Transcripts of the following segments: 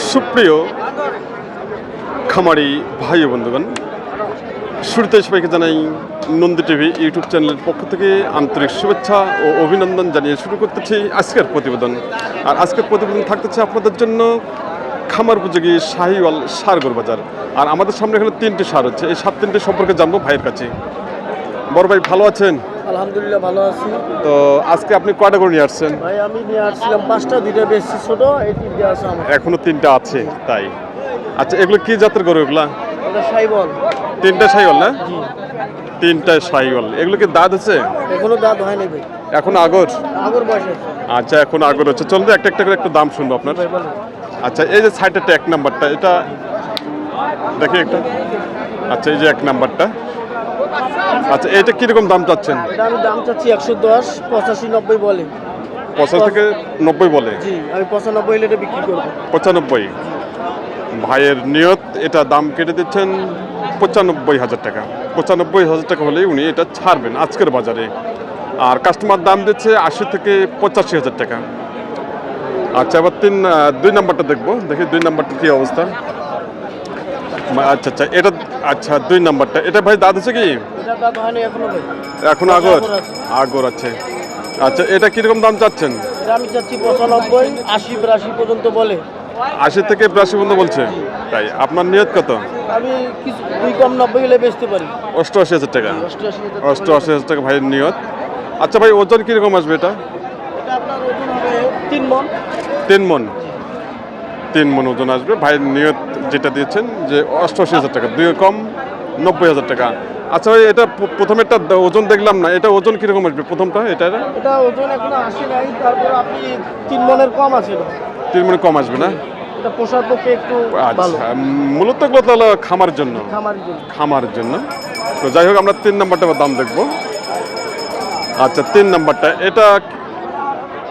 সুপ্রিয় খামারি ভাই বন্ধুগণ, শুরুতে সবাইকে জানাই নন্দী টিভি ইউটিউব চ্যানেলের পক্ষ থেকে আন্তরিক শুভেচ্ছা ও অভিনন্দন জানিয়ে শুরু করতেছি আজকের প্রতিবেদন। আর আজকের প্রতিবেদন থাকতেছে আপনাদের জন্য খামার উপযোগী শাহিওয়াল সারগর বাজার। আর আমাদের সামনে এখানে 3টি সার হচ্ছে, এই সার 3টি সম্পর্কে জানবো ভাইয়ের কাছে। বড় ভাই ভালো আছেন? আলহামদুলিল্লাহ ভালো আছি। তো আজকে আপনি কয়টা করে নিয়ে আসছেন? ভাই আমি নিয়ে আসছিলাম 5টা, 2টা বেশি ছোট, এই 3টে আছে আমার। এখনো 3টা আছে, তাই? আচ্ছা, এগুলো কি জাতের গরু? এগুলা ওটা সাইবল। 3টা শাহিওয়াল না? জি। 3টা শাহিওয়াল। এগুলো কি দাঁত আছে? এখনো দাঁত হয়নি ভাই, এখন আগর? আগর বয়স আছে। আচ্ছা, এখন আগর হচ্ছে। চলুন একটা একটা করে একটু দাম শুনবো আপনার। ভাই বলো। আচ্ছা, এই যে সাইডের 1 নাম্বারটা, এটা দেখি একটা। আচ্ছা, এই যে 1 নাম্বারটা। আচ্ছা, এটা কিরকম দাম চাচ্ছেন? এটা আমি দাম চাচ্ছি 110, 85, 90 বলে। 50 থেকে 90 বলে? জি, আমি 95 হলে এটা বিক্রি করবো। 95 ভাইয়ের নিয়ত। এটা দাম কেটে দিচ্ছেন 95,000 টাকা। 95,000 টাকা হলেই উনি এটা ছাড়বেন আজকের বাজারে। আর কাস্টমার দাম দিচ্ছে 80 থেকে 85,000 টাকা। আচ্ছা, এবার 2 নাম্বারটা দেখবো, দেখি 2 নাম্বারটা কী অবস্থা। আচ্ছা, এটা 2 নাম্বারটা, এটা ভাই দাঁত আছে কি? এটা দাঁত হয়নি এখনো ভাই। এখন আগর? আগর আছে। আচ্ছা, এটা কীরকম দাম চাচ্ছেন? এটা আমি চাচ্ছি 95, 80, 82 পর্যন্ত বলে। 80 থেকে 82 পর্যন্ত বলছে, তাই? আপনার নিয়ত কত? আমি কিছু 2 কম 90 হলে বেচতে পারি। 88,000 টাকা। 88,000 88,000 টাকা ভাইয়ের নিয়ত। আচ্ছা ভাই, ওজন কীরকম আসবে এটা? এটা আপনার ওজন হবে 3 মণ। 3 মণ। 3 মণ ওজন আসবে। ভাইয়ের নিয়ত যেটা দিয়েছেন যে 88,000 টাকা, 2 কম 90,000 টাকা। আচ্ছা ভাই, এটা প্রথমে একটা ওজন দেখলাম না, এটা ওজন কীরকম আসবে প্রথমটা? এটা ওজন এখনো আসে নাই, তারপর আপনি 3 মণের কম আছে। 3 মণ কম আসবে না? এটা পোষার পক্ষে একটু ভালো। আচ্ছা, মূলত এগুলো তো হলো খামার জন্য। খামারের জন্য। তো যাই হোক, আমরা 3 নাম্বারটা দাম দেখবো। আচ্ছা, 3 নাম্বারটা,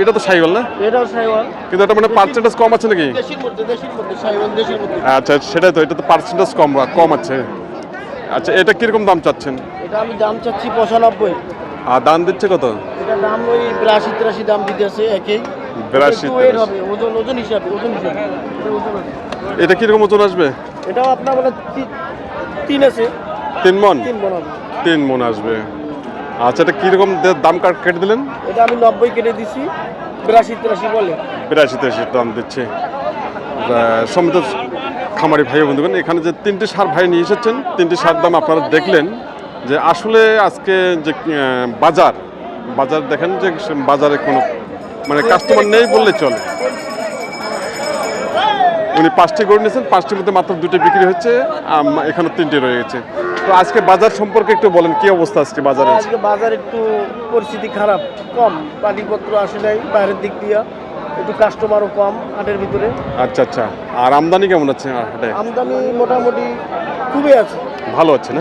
এটা তো শাহিওয়াল না? এটাও শাহিওয়াল, কিন্তু এটা মানে পার্সেন্টেজ কম আছে নাকি? দেশির মধ্যে শাহিওয়াল, দেশির মধ্যে। আচ্ছা, সেটাই তো, এটা তো পার্সেন্টেজ কম আছে। আচ্ছা, এটা কিরকম দাম চাচ্ছেন? এটা আমি দাম চাচ্ছি 95। আর দাম দিচ্ছে কত? এটা দাম ওই 82-83 দাম দিতেছে একই। 82-83 হবে ওজন হিসাবে। এটা কিরকম ওজন আসবে? এটাও আপনার মানে 3 আছে। 3 মণ? 3 মণ হবে। 3 মণ আসবে। আচ্ছা, এটা কিরকম দাম কেটে দিলেন? এটা আমি 90 কেটে দিছি, 82-83 বলে। 82-83 দাম দিচ্ছে। সমিত খামারি ভাই বন্ধুগণ, এখানে যে 3টি সার ভাই নিয়ে এসেছেন, 3টি সার দাম আপনারা দেখলেন। যে আসলে আজকে যে বাজার দেখেন যে বাজারে কোনো মানে কাস্টমার নেই বললে চলে। উনি 5টি গরু নিয়েছেন, 5টির মধ্যে মাত্র 2টি বিক্রি হচ্ছে, এখানে 3টি রয়ে গেছে। তো আজকে বাজার সম্পর্কে একটু বলেন, কি অবস্থা আজকে বাজারে? আজকে বাজার একটু পরিস্থিতি খারাপ, কম পানিপত্র আসে নাই বাইরের দিক দিয়া, একটু কাস্টমারও কম হাটের ভিতরে। আচ্ছা। আর আমদানি কেমন আছে হাটে? আমদানি মোটামুটি খুবই আছে, ভালো আছে না?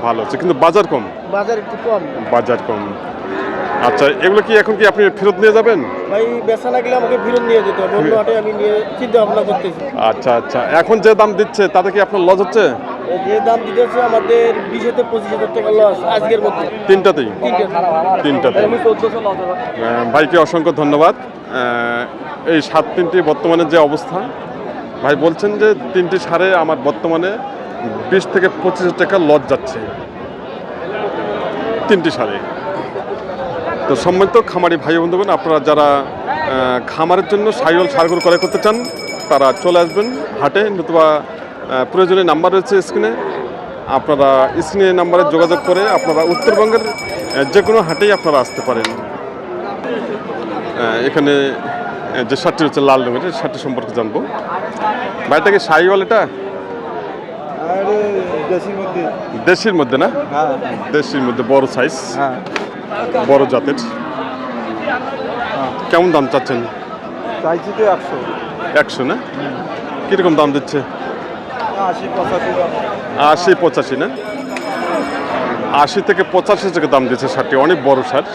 ভালো আছে, কিন্তু বাজার কম। বাজার একটু কম। বাজার কম। আচ্ছা, এগুলো কি এখন কি আপনি ফেরত নিয়ে যাবেন? ভাই বেচা না গেলে আমাকে ফেরত নিয়ে যেতে হবে, অন্য হাটে আমি নিয়ে চিন্তা ভাবনা করতেছি। আচ্ছা, এখন যে দাম দিচ্ছে তাতে কি আপনার লস হচ্ছে? যে দাম দিতেছে আমাদের 20,000-25,000 টাকা লস আজকের মধ্যে। 3টাতেই? 3টাতেই। ভাইকে অসংখ্য ধন্যবাদ। এই 3টি বর্তমানে যে অবস্থা, ভাই বলছেন যে 3টি সারে আমার বর্তমানে 20 থেকে 25,000 টাকা লস যাচ্ছে 3টি সারে। তো সম্মানিত খামারি ভাই বন্ধুগণ, আপনারা যারা খামারের জন্য শাহিওয়াল সারগর ক্রয় করতে চান, তারা চলে আসবেন হাটে, নতুবা প্রয়োজনীয় নাম্বার রয়েছে স্ক্রিনে। আপনারা স্ক্রিনে নাম্বারে যোগাযোগ করে আপনারা উত্তরবঙ্গের যে কোনো হাটেই আপনারা আসতে পারেন। এখানে যে শার্টটি হচ্ছে লাল রঙের, শার্টটি সম্পর্কে জানবো। ভাইটা কি শাহিওয়াল? এটা দেশির মধ্যে না? দেশির মধ্যে বড় সাইজ, বড় জাতের। কেমন দাম চাচ্ছেন? চাইছি তো 100 না? কিরকম দাম দিচ্ছে? 80-85 না? 80 থেকে 85 টাকা দাম দিচ্ছে শার্টটি, অনেক বড় শার্ট।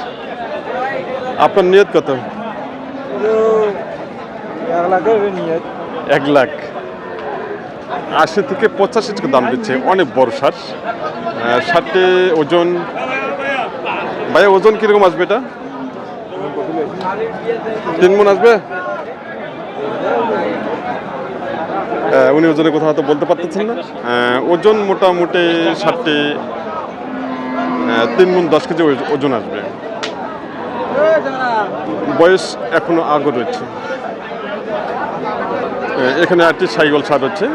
আপনার নিয়ত কত? 1 লাখ। 80 থেকে 85 টাকা দাম দিচ্ছে, অনেক বড় শার্ট। শার্টে ওজন, ভাইয়া ওজন কিরকম আসবে? এটা 3 মণ আসবে। উনি ওজনের কথা হয়তো বলতে পারতেছেন না। ওজন মোটামুটি ষাটটি 3 মণ 10 কেজি ওজন আসবে। বয়স এখনো আগর রয়েছে। এখানে একটি সাইকেল সার হচ্ছে,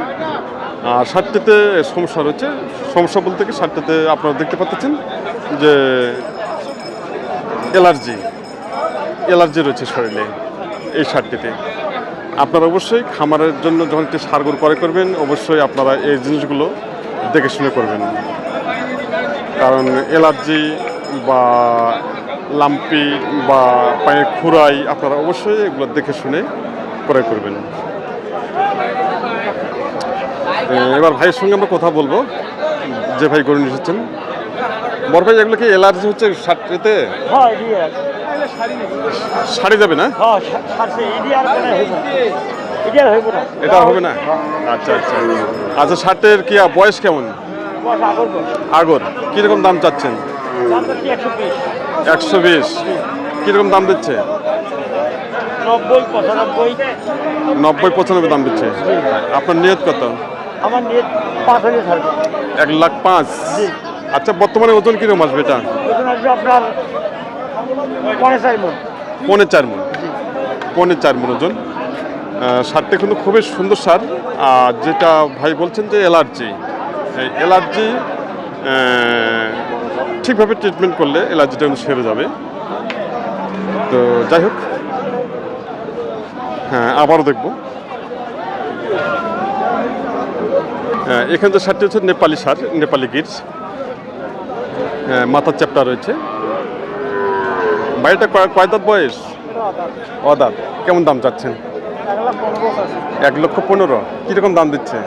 আর সারটিতে সমস্যা রয়েছে। সমস্যা বলতে কি, সারটিতে আপনারা দেখতে পাচ্ছেন যে অ্যালার্জি রয়েছে শরীরে এই সারটিতে। আপনারা অবশ্যই খামারের জন্য যখন একটি সার গরু ক্রয় করবেন, অবশ্যই আপনারা এই জিনিসগুলো দেখে শুনে করবেন, কারণ অ্যালার্জি বা লাম্পি বা পায়ের খুরাই আপনারা অবশ্যই এগুলো দেখে শুনে ক্রয় করবেন। এবার ভাইয়ের সঙ্গে আমরা কথা বলবো, যে ভাই গরু নিয়ে এসেছেন। বড় ভাই, এগুলো কি অ্যালার্জি হচ্ছে সারটিতে? সারি যাবে না? এটা হবে না? আচ্ছা আচ্ছা আচ্ছা। শার্টের কি বয়স কেমন? আগর কিরকম দাম চাচ্ছেন? 120। কিরকম দাম দিচ্ছে? 90-95 দাম দিচ্ছে। আপনার নিয়ত কত? আমার নিয়ত 5,000। 1,05,000। আচ্ছা, বর্তমানে ওজন কিরকম আসবে এটা? ওজন আসবে আপনার 4.5 মণ। 4.5 মণ ওজন। সারটা কিন্তু খুবই সুন্দর সার। আর যেটা ভাই বলছেন যে অ্যালার্জি, এই অ্যালার্জি ঠিকভাবে ট্রিটমেন্ট করলে অ্যালার্জিটা কিন্তু সেরে যাবে। তো যাই হোক, হ্যাঁ আবারও দেখব। এখানে যে সারটি হচ্ছে নেপালি সার, নেপালি গির। মাথার চ্যাপটা রয়েছে। বাড়িটা কয় দাঁত বয়স? অদাঁত। কেমন দাম চাচ্ছেন? 1,15,000। কীরকম দাম দিচ্ছে?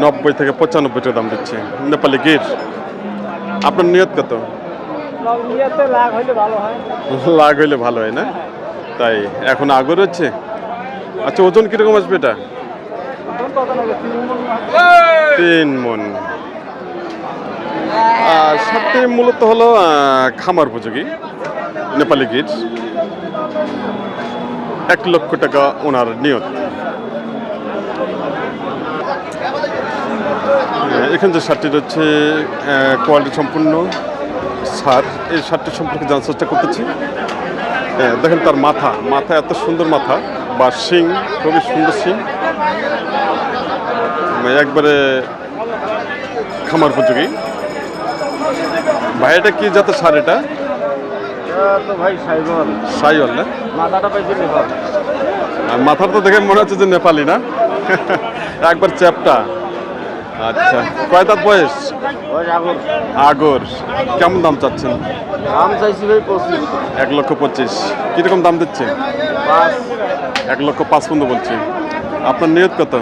90 থেকে 95 টাকা দাম দিচ্ছে নেপালি গির। আপনার নিয়ত কত? লাখ হইলে ভালো হয় না? তাই এখন আগর হচ্ছে। আচ্ছা, ওজন কীরকম আসবে এটা? 3 মণ। সারটি মূলত হলো খামার উপযোগী নেপালি গির। 1 লক্ষ টাকা ওনার নিয়ত। এখানে যে সারটি রয়েছে কোয়ালিটি সম্পূর্ণ সার। এই সারটি সম্পর্কে জানার চেষ্টা করতেছি। দেখেন তার মাথা এত সুন্দর মাথা, বা শিং খুবই সুন্দর শিং, একবারে খামার উপযোগী। ভাই, এটা কি জাতের সার? এটা তো ভাই সাইওয়াল না? মাথাটা পাইছে নেপাল। মাথাটা তো দেখে মনে হচ্ছে যে নেপালি না? একবার চ্যাপটা। আচ্ছা, কয় দাঁত বয়স? আগর। কেমন দাম চাচ্ছেন? দাম চাইছি ভাই 25। 1,25,000। কিরকম দাম দিচ্ছে? 1,05,000 পর্যন্ত বলছি। আপনার নিয়ত কত?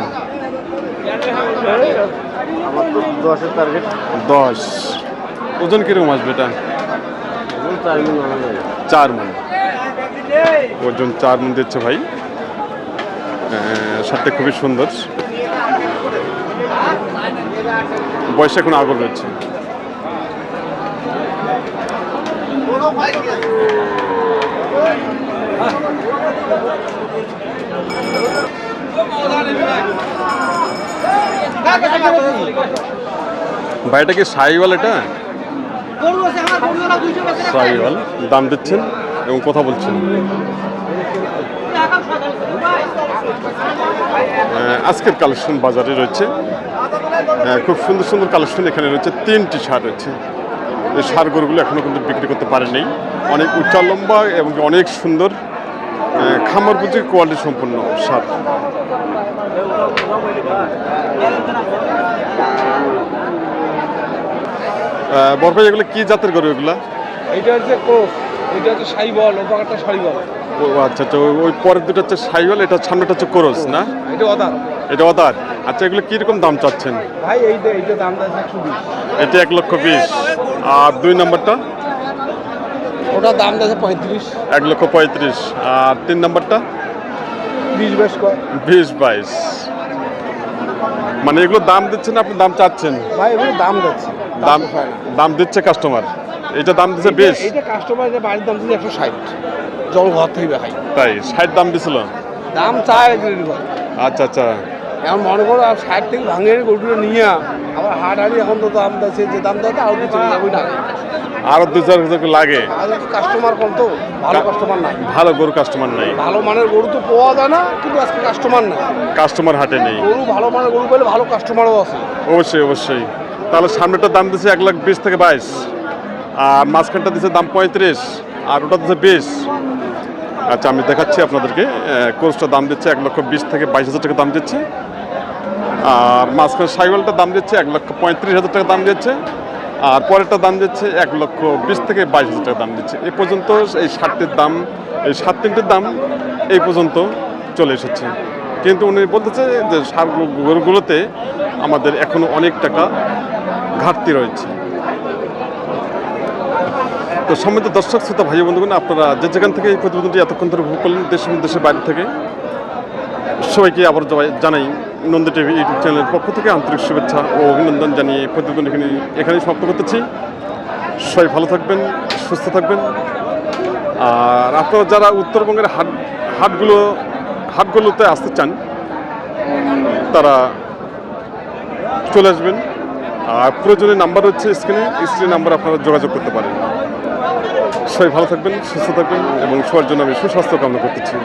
আমার তো 10-এর টার্গেট। 10। ওজন কিরকম আসবে এটা? 4 মণ। ওজন 4 মণ দিচ্ছে ভাই। সারটা খুবই সুন্দর। বয়স এখন আগর রয়েছে। ভাইটা কি সাইওয়াল? এটা সাইওয়াল। দাম দিচ্ছেন এবং কথা বলছেন। আজকের কালেকশন বাজারে রয়েছে খুব সুন্দর সুন্দর কালেকশন। এখানে রয়েছে 3টি সার রয়েছে। এই সার গরুগুলো এখনও কিন্তু বিক্রি করতে পারেনি। অনেক উচ্চা লম্বা এবং অনেক সুন্দর খামার উপযোগী কোয়ালিটি সম্পন্ন সার। বরফাই, এগুলো কি জাতের গরু এগুলা? এটা হচ্ছে ক্রস, এটা হচ্ছে সাইবল, ওপাকারটা সাইবল। ও আচ্ছা আচ্ছা, ওই পরের দুটো হচ্ছে সাইওয়াল, এটা সামনেটা হচ্ছে ক্রস না? এটা অদার। এটা অদার। আচ্ছা, এগুলো কিরকম দাম চাচ্ছেন? ভাই এইটা দাম আছে 120। এটা 1,20,000। আর 2 নম্বরটা? ওটা দাম আছে 35। 1,35,000। আর 3 নম্বরটা? 20-22 কয়। 20-22। মানে এগুলো দাম দিচ্ছেন, আপনি দাম চাচ্ছেন? ভাই এগুলো দাম দিচ্ছে। দাম দিচ্ছে কাস্টমার। এটা দাম দিচ্ছে 20। এটা কাস্টমারের বাড়ির দাম দিচ্ছে 160। জল ঘর থেকে ভাই। তাই 60 দাম দিছিল? দাম চায় আচ্ছা আচ্ছা, এখন মনে করো আর 60 থেকে ভাঙে গরুটা নিয়ে আবার হাট হাড়ি এখন তো দাম দিচ্ছে, যে দাম দেয় আরো চলে যাবে না। আরো 2-4 লাগে। আর কাস্টমার কম তো, ভালো কাস্টমার নাই, ভালো গরু কাস্টমার নাই, ভালো মানের গরু তো পাওয়া যায় না, কিন্তু আজকে কাস্টমার নাই। কাস্টমার হাটে নেই। গরু ভালো মানের গরু পেলে ভালো কাস্টমারও আছে। অবশ্যই অবশ্যই। তাহলে সামনেটার দাম দিচ্ছে 1,20,000 থেকে 22, আর মাঝখানটা দিচ্ছে দাম 35, আর ওটা দিচ্ছে 20। আচ্ছা, আমি দেখাচ্ছি আপনাদেরকে। কোর্সটার দাম দিচ্ছে 1,20,000 থেকে 22,000 টাকা দাম দিচ্ছে, আর মাঝখানে সাইওয়ালটার দাম দিচ্ছে 1,35,000 টাকা দাম দিচ্ছে, আর পরেরটা দাম দিচ্ছে 1,20,000 থেকে 22,000 টাকা দাম দিচ্ছে। এ পর্যন্ত এই 60টির দাম, এই 7-3টির দাম এই পর্যন্ত চলে এসেছে। কিন্তু উনি বলতেছে যে সার গরুগুলোতে আমাদের এখনো অনেক টাকা ঘাটতি রয়েছে। তো সম্মানিত দর্শক শ্রোতা ভাই বন্ধুগণ, আপনারা যে যেখান থেকে এই প্রতিবেদনটি এতক্ষণ ধরে উপভোগ করলেন দেশ এবং দেশের বাইরে থেকে, সবাইকে আবার জানাই নন্দী টিভি ইউটিউব চ্যানেলের পক্ষ থেকে আন্তরিক শুভেচ্ছা ও অভিনন্দন জানিয়ে প্রতিবেদন এখানেই সমাপ্ত করতেছি। সবাই ভালো থাকবেন, সুস্থ থাকবেন। আর আপনারা যারা উত্তরবঙ্গের হাটগুলোতে আসতে চান তারা চলে আসবেন, আর প্রয়োজনীয় নাম্বার হচ্ছে স্ক্রিনে নাম্বার, আপনারা যোগাযোগ করতে পারেন। সবাই ভালো থাকবেন, সুস্থ থাকবেন এবং সবার জন্য আমি সুস্বাস্থ্য কামনা করতেছি।